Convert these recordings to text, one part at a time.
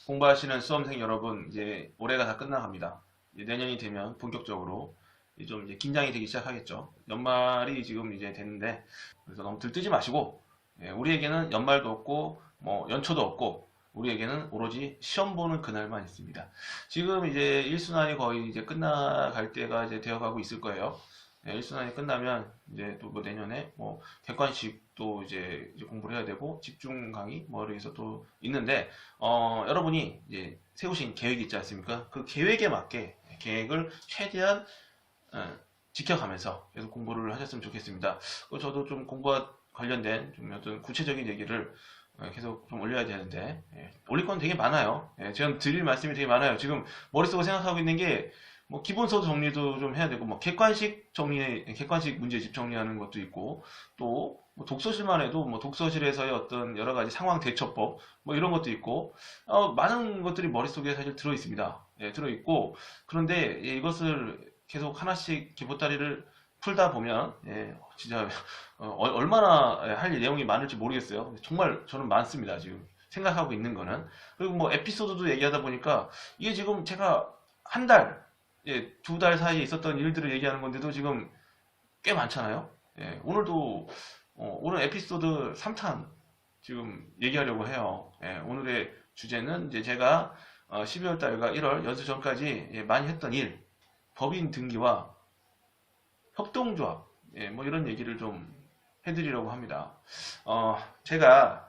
공부하시는 수험생 여러분, 이제 올해가 다 끝나갑니다. 이제 내년이 되면 본격적으로 좀 이제 긴장이 되기 시작하겠죠. 연말이 지금 이제 됐는데, 그래서 너무 들뜨지 마시고, 우리에게는 연말도 없고, 뭐 연초도 없고, 우리에게는 오로지 시험 보는 그날만 있습니다. 지금 이제 1순환이 거의 이제 끝나갈 때가 이제 되어가고 있을 거예요. 1순환이 끝나면 이제 또 뭐 내년에 뭐 객관식도 이제 공부를 해야 되고 집중 강의 뭐 이렇게 해서 또 있는데 여러분이 이제 세우신 계획이 있지 않습니까? 그 계획에 맞게 계획을 최대한 지켜가면서 계속 공부를 하셨으면 좋겠습니다. 저도 좀 공부와 관련된 좀 어떤 구체적인 얘기를 계속 좀 올려야 되는데 올릴 건 되게 많아요. 제가 드릴 말씀이 되게 많아요. 지금 머릿속에 생각하고 있는 게 뭐 기본서도 정리도 좀 해야 되고 뭐 객관식 문제집 정리하는 것도 있고 또뭐 독서실만 해도 뭐 독서실에서의 어떤 여러 가지 상황 대처법 뭐 이런 것도 있고 많은 것들이 머릿속에 사실 들어 있습니다. 들어 있고 그런데 이것을 계속 하나씩 기보다리를 풀다 보면 진짜 얼마나 할 내용이 많을지 모르겠어요. 정말 저는 많습니다. 지금 생각하고 있는 거는. 그리고 뭐 에피소드도 얘기하다 보니까 이게 지금 제가 한 달, 2달 사이에 있었던 일들을 얘기하는 건데도 지금 꽤 많잖아요. 오늘도 오늘 에피소드 3탄 지금 얘기하려고 해요. 오늘의 주제는 이제 제가 12월 달과 1월 연수 전까지 많이 했던 일, 법인 등기와 협동조합, 뭐 이런 얘기를 좀 해드리려고 합니다. 제가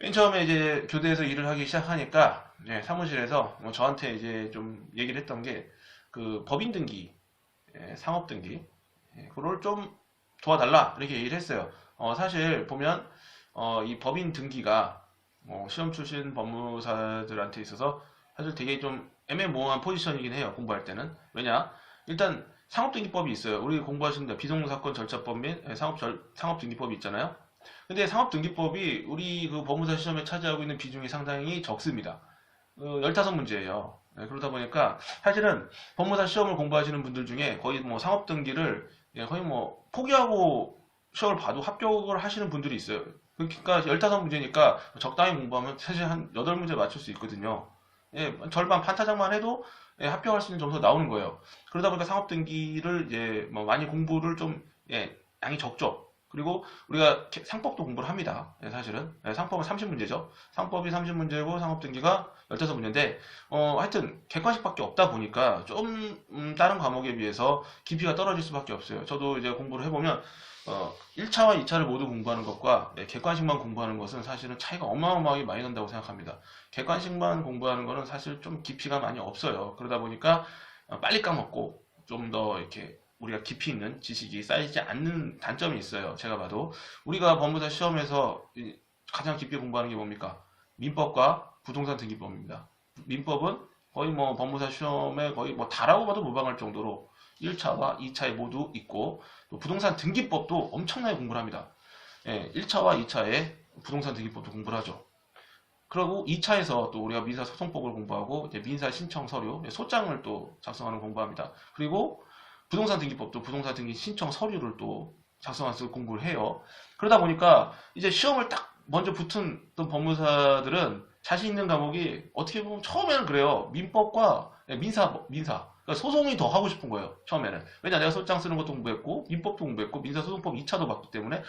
맨 처음에 이제 교대에서 일을 하기 시작하니까 사무실에서 뭐 저한테 이제 좀 얘기를 했던 게 그 법인 등기, 상업 등기, 그걸 좀 도와달라 이렇게 얘기를 했어요. 사실 보면 이 법인 등기가 시험 출신 법무사들한테 있어서 사실 되게 좀 애매모호한 포지션이긴 해요. 공부할 때는. 왜냐? 일단 상업등기법이 있어요. 우리 공부하시는 비동사건 절차법 및 상업등기법이 있잖아요. 근데 상업등기법이 우리 그 법무사 시험에 차지하고 있는 비중이 상당히 적습니다. 15문제예요. 그러다 보니까 사실은 법무사 시험을 공부하시는 분들 중에 거의 뭐 상업등기를 거의 뭐 포기하고 시험을 봐도 합격을 하시는 분들이 있어요. 그러니까 15문제니까 적당히 공부하면 사실 한 8문제 맞출 수 있거든요. 절반 판타작만 해도 합격할 수 있는 점수가 나오는 거예요. 그러다 보니까 상업등기를 이제 뭐 많이 공부를 좀 양이 적죠. 그리고 우리가 상법도 공부를 합니다. 사실은 상법은 30문제죠. 상법이 30문제고 상업등기가 15문제인데 하여튼 객관식밖에 없다 보니까 좀 다른 과목에 비해서 깊이가 떨어질 수밖에 없어요. 저도 이제 공부를 해보면 1차와 2차를 모두 공부하는 것과 객관식만 공부하는 것은 사실은 차이가 어마어마하게 많이 난다고 생각합니다. 객관식만 공부하는 것은 사실 좀 깊이가 많이 없어요. 그러다 보니까 빨리 까먹고 좀 더 이렇게 우리가 깊이 있는 지식이 쌓이지 않는 단점이 있어요. 제가 봐도 우리가 법무사 시험에서 가장 깊이 공부하는 게 뭡니까? 민법과 부동산 등기법입니다. 민법은 거의 뭐 법무사 시험에 거의 뭐 다라고 봐도 무방할 정도로 1차와 2차에 모두 있고 또 부동산 등기법도 엄청나게 공부를 합니다. 1차와 2차에 부동산 등기법도 공부를 하죠. 그리고 2차에서 또 우리가 민사소송법을 공부하고 이제 민사 신청 서류, 소장을 또 작성하는 공부합니다. 그리고 부동산 등기법도 부동산 등기 신청 서류를 또 작성해서 공부를 해요. 그러다 보니까 이제 시험을 딱 먼저 붙은 법무사들은 자신 있는 과목이 어떻게 보면 처음에는 그래요. 민법과 민사. 그러니까 소송이 더 하고 싶은 거예요. 처음에는. 왜냐 내가 소장 쓰는 것도 공부했고 민법도 공부했고 민사소송법 2차도 봤기 때문에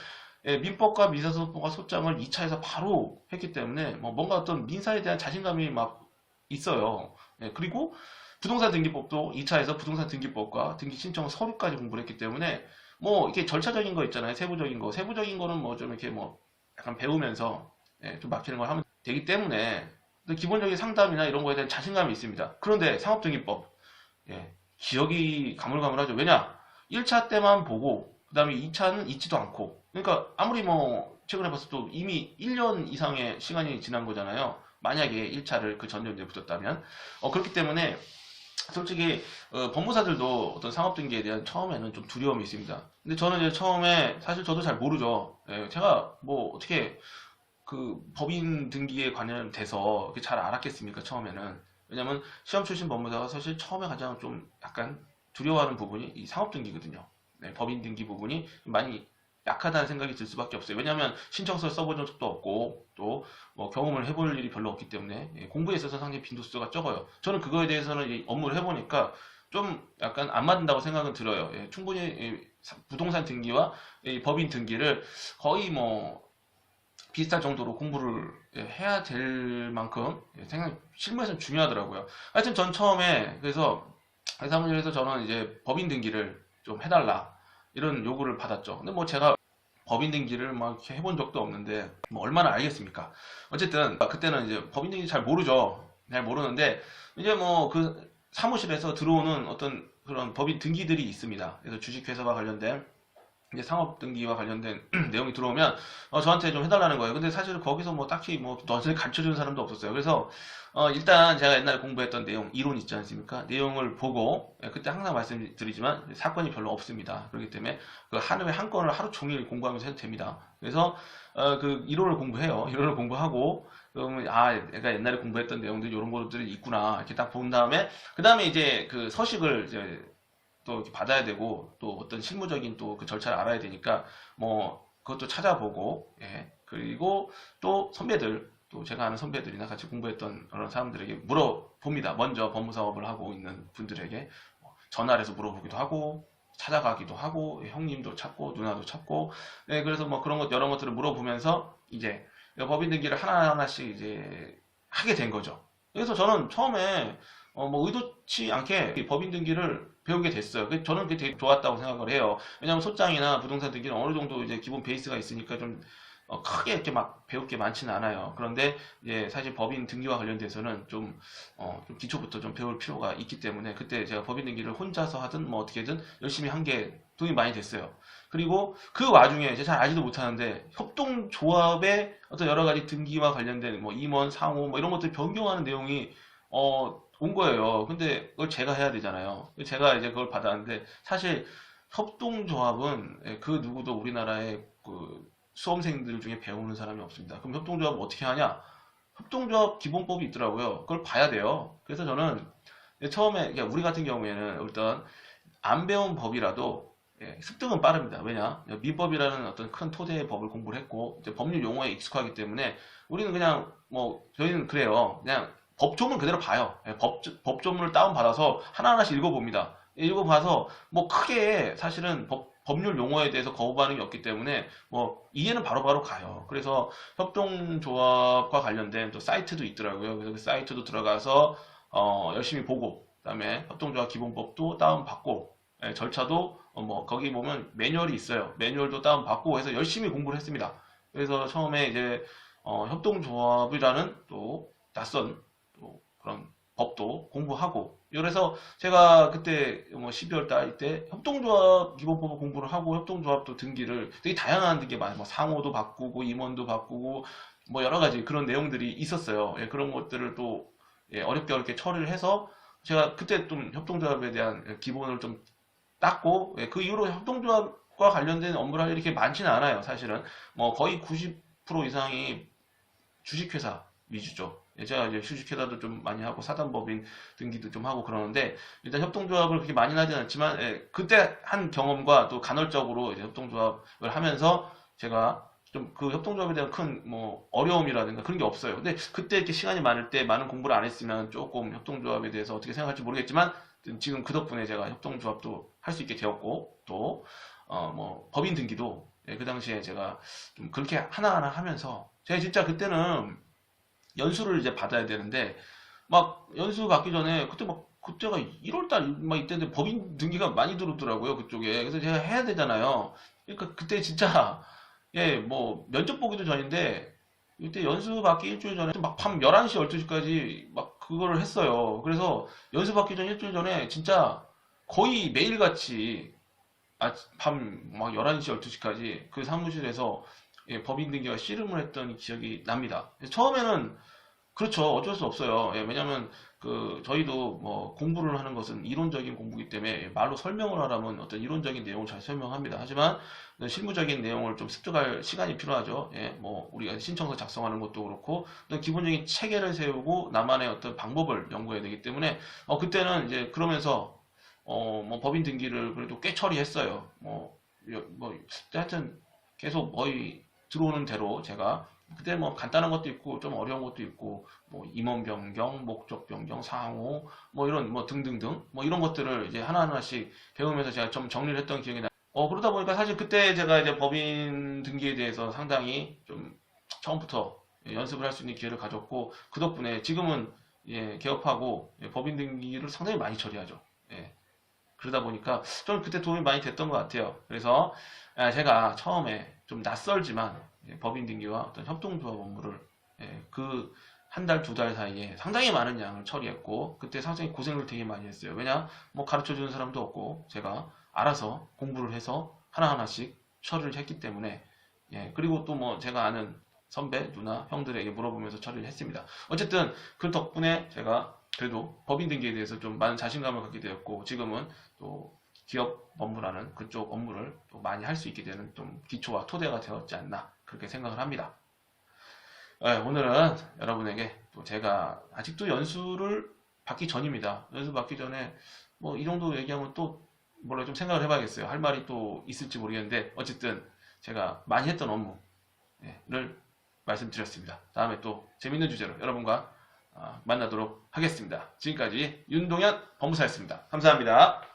민법과 민사소송법과 소장을 2차에서 바로 했기 때문에 뭔가 어떤 민사에 대한 자신감이 막 있어요. 그리고 부동산 등기법도 2차에서 부동산 등기법과 등기 신청 서류까지 공부를 했기 때문에 뭐 이게 절차적인 거 있잖아요. 세부적인 거는 뭐 좀 이렇게 뭐 약간 배우면서 좀 막히는 걸 하면 되기 때문에 기본적인 상담이나 이런 거에 대한 자신감이 있습니다. 그런데 상업등기법 기억이 가물가물하죠. 왜냐 1차 때만 보고 그 다음에 2차는 있지도 않고 그러니까 아무리 뭐 최근에 봤을 때 이미 1년 이상의 시간이 지난 거잖아요. 만약에 1차를 그 전년도에 붙었다면 그렇기 때문에 솔직히 법무사들도 어떤 상업등기에 대한 처음에는 좀 두려움이 있습니다. 근데 저는 이제 처음에 사실 저도 잘 모르죠. 제가 뭐 어떻게 그 법인 등기에 관련돼서 잘 알았겠습니까 처음에는. 왜냐면 시험 출신 법무사가 사실 처음에 가장 좀 약간 두려워하는 부분이 이 상업등기거든요. 법인 등기 부분이 많이 약하다는 생각이 들 수밖에 없어요. 왜냐하면 신청서를 써본 적도 없고 또 뭐 경험을 해볼 일이 별로 없기 때문에 공부에 있어서 상당히 빈도수가 적어요. 저는 그거에 대해서는 이 업무를 해보니까 좀 약간 안 맞는다고 생각은 들어요. 충분히 부동산 등기와 이 법인 등기를 거의 뭐 비슷할 정도로 공부를 해야 될 만큼 생각 실무에서는 중요하더라고요. 하여튼 전 처음에 그래서 사무실에서 저는 이제 법인 등기를 좀 해달라 이런 요구를 받았죠. 근데 뭐 제가 법인 등기를 막 이렇게 해본 적도 없는데 뭐 얼마나 알겠습니까? 어쨌든 그때는 이제 법인 등기 잘 모르죠. 잘 모르는데 이제 뭐 그 사무실에서 들어오는 어떤 그런 법인 등기들이 있습니다. 그래서 주식회사와 관련된 이제 상업 등기와 관련된 내용이 들어오면 저한테 좀 해달라는 거예요. 근데 사실 거기서 뭐 딱히 뭐 너한테 가르쳐주는 사람도 없었어요. 그래서 일단 제가 옛날에 공부했던 내용 이론 있지 않습니까? 내용을 보고 그때 항상 말씀드리지만 사건이 별로 없습니다. 그렇기 때문에 그 하루에 한 건을 하루 종일 공부하면서 해도 됩니다. 그래서 그 이론을 공부해요. 이론을 공부하고 그러면 내가 옛날에 공부했던 내용들 이런 것들이 있구나 이렇게 딱 본 다음에 그 다음에 이제 그 서식을 이제 또 이렇게 받아야 되고 또 어떤 실무적인 또 그 절차를 알아야 되니까 뭐 그것도 찾아보고 그리고 또 선배들 또 제가 아는 선배들이나 같이 공부했던 그런 사람들에게 물어봅니다. 먼저 법무사업을 하고 있는 분들에게 전화를 해서 물어보기도 하고 찾아가기도 하고 형님도 찾고 누나도 찾고 그래서 뭐 그런 것 여러 것들을 물어보면서 이제 법인 등기를 하나하나씩 이제 하게 된 거죠. 그래서 저는 처음에 뭐 의도치 않게 이 법인 등기를 배우게 됐어요. 저는 그게 되게 좋았다고 생각을 해요. 왜냐하면 소장이나 부동산 등기는 어느 정도 이제 기본 베이스가 있으니까 좀 크게 이렇게 막 배울 게 많지는 않아요. 그런데 이제 사실 법인 등기와 관련돼서는 좀 기초부터 좀 배울 필요가 있기 때문에 그때 제가 법인 등기를 혼자서 하든 뭐 어떻게든 열심히 한 게 도움이 많이 됐어요. 그리고 그 와중에 제가 잘 알지도 못하는데 협동조합의 어떤 여러 가지 등기와 관련된 뭐 임원, 상호 뭐 이런 것들 변경하는 내용이 온 거예요. 근데 그걸 제가 해야 되잖아요. 제가 이제 그걸 받았는데 사실 협동조합은 그 누구도 우리나라의 그 수험생들 중에 배우는 사람이 없습니다. 그럼 협동조합을 어떻게 하냐? 협동조합 기본법이 있더라고요. 그걸 봐야 돼요. 그래서 저는 처음에 우리 같은 경우에는 일단 안 배운 법이라도 습득은 빠릅니다. 왜냐? 민법이라는 어떤 큰 토대의 법을 공부를 했고 이제 법률 용어에 익숙하기 때문에 우리는 그냥 뭐 저희는 그래요. 그냥 법조문 그대로 봐요. 법조문을 다운받아서 하나하나씩 읽어봅니다. 읽어봐서 뭐 크게 사실은 법률 용어에 대해서 거부 반응이 없기 때문에 뭐 이해는 바로바로 가요. 그래서 협동조합과 관련된 또 사이트도 있더라고요. 그래서 그 사이트도 들어가서 열심히 보고 그다음에 협동조합 기본법도 다운받고 절차도 뭐 거기 보면 매뉴얼이 있어요. 매뉴얼도 다운받고 해서 열심히 공부를 했습니다. 그래서 처음에 이제 협동조합이라는 또 낯선 또 그런 법도 공부하고 그래서 제가 그때 뭐 12월 달 이때 협동조합 기본법을 공부를 하고 협동조합도 등기를 되게 다양한 등기 많아요. 뭐 상호도 바꾸고 임원도 바꾸고 뭐 여러 가지 그런 내용들이 있었어요. 그런 것들을 또 어렵게 처리를 해서 제가 그때 좀 협동조합에 대한 기본을 좀 땄고 그 이후로 협동조합과 관련된 업무를 할 일이 이렇게 많지는 않아요. 사실은 뭐 거의 90% 이상이 주식회사 위주죠. 제가 이제 주식회사도 좀 많이 하고 사단법인 등기도 좀 하고 그러는데 일단 협동조합을 그렇게 많이는 하진 않지만 그때 한 경험과 또 간헐적으로 이제 협동조합을 하면서 제가 좀 그 협동조합에 대한 큰 뭐 어려움이라든가 그런 게 없어요. 근데 그때 이렇게 시간이 많을 때 많은 공부를 안 했으면 조금 협동조합에 대해서 어떻게 생각할지 모르겠지만 지금 그 덕분에 제가 협동조합도 할 수 있게 되었고 또 뭐 법인 등기도 그 당시에 제가 좀 그렇게 하나하나 하면서 제가 진짜 그때는 연수를 이제 받아야 되는데 막 연수 받기 전에 그때가 1월달 막 이때인데 법인 등기가 많이 들어오더라고요 그쪽에. 그래서 제가 해야 되잖아요. 그러니까 그때 진짜 뭐 면접 보기도 전인데 이때 연수 받기 일주일 전에 막 밤 11시 12시까지 막 그거를 했어요. 그래서 연수 받기 전 일주일 전에 진짜 거의 매일같이 밤 막 11시 12시까지 그 사무실에서 법인 등기와 씨름을 했던 기억이 납니다. 처음에는 그렇죠. 어쩔 수 없어요. 왜냐면 저희도 뭐 공부를 하는 것은 이론적인 공부이기 때문에 말로 설명을 하려면 어떤 이론적인 내용을 잘 설명합니다. 하지만 실무적인 내용을 좀 습득할 시간이 필요하죠. 뭐 우리가 신청서 작성하는 것도 그렇고 어떤 기본적인 체계를 세우고 나만의 어떤 방법을 연구해야 되기 때문에 그때는 이제 그러면서 뭐 법인 등기를 그래도 꽤 처리했어요. 뭐 하여튼 계속 거의 들어오는 대로 제가 그때 뭐 간단한 것도 있고 좀 어려운 것도 있고 뭐 임원 변경, 목적 변경, 상호 뭐 이런 뭐 등등등 뭐 이런 것들을 이제 하나하나씩 배우면서 제가 좀 정리를 했던 기억이 나요. 그러다 보니까 사실 그때 제가 이제 법인 등기에 대해서 상당히 좀 처음부터 연습을 할 수 있는 기회를 가졌고 그 덕분에 지금은 예, 개업하고 예, 법인 등기를 상당히 많이 처리하죠. 예, 그러다 보니까 좀 그때 도움이 많이 됐던 것 같아요. 그래서 제가 처음에 좀 낯설지만 예, 법인 등기와 어떤 협동조합 업무를 예, 그 한 달, 두 달 사이에 상당히 많은 양을 처리했고 그때 상당히 고생을 되게 많이 했어요. 왜냐? 뭐 가르쳐 주는 사람도 없고 제가 알아서 공부를 해서 하나하나씩 처리를 했기 때문에 예, 그리고 또 뭐 제가 아는 선배, 누나, 형들에게 물어보면서 처리를 했습니다. 어쨌든 그 덕분에 제가 그래도 법인 등기에 대해서 좀 많은 자신감을 갖게 되었고 지금은 또 기업 업무라는 그쪽 업무를 또 많이 할 수 있게 되는 좀 기초와 토대가 되었지 않나 그렇게 생각을 합니다. 오늘은 여러분에게 또 제가 아직도 연수를 받기 전입니다. 연수 받기 전에 뭐 이 정도 얘기하면 또 뭐라 좀 생각을 해봐야겠어요. 할 말이 또 있을지 모르겠는데 어쨌든 제가 많이 했던 업무를 말씀드렸습니다. 다음에 또 재밌는 주제로 여러분과 만나도록 하겠습니다. 지금까지 윤동현 법무사였습니다. 감사합니다.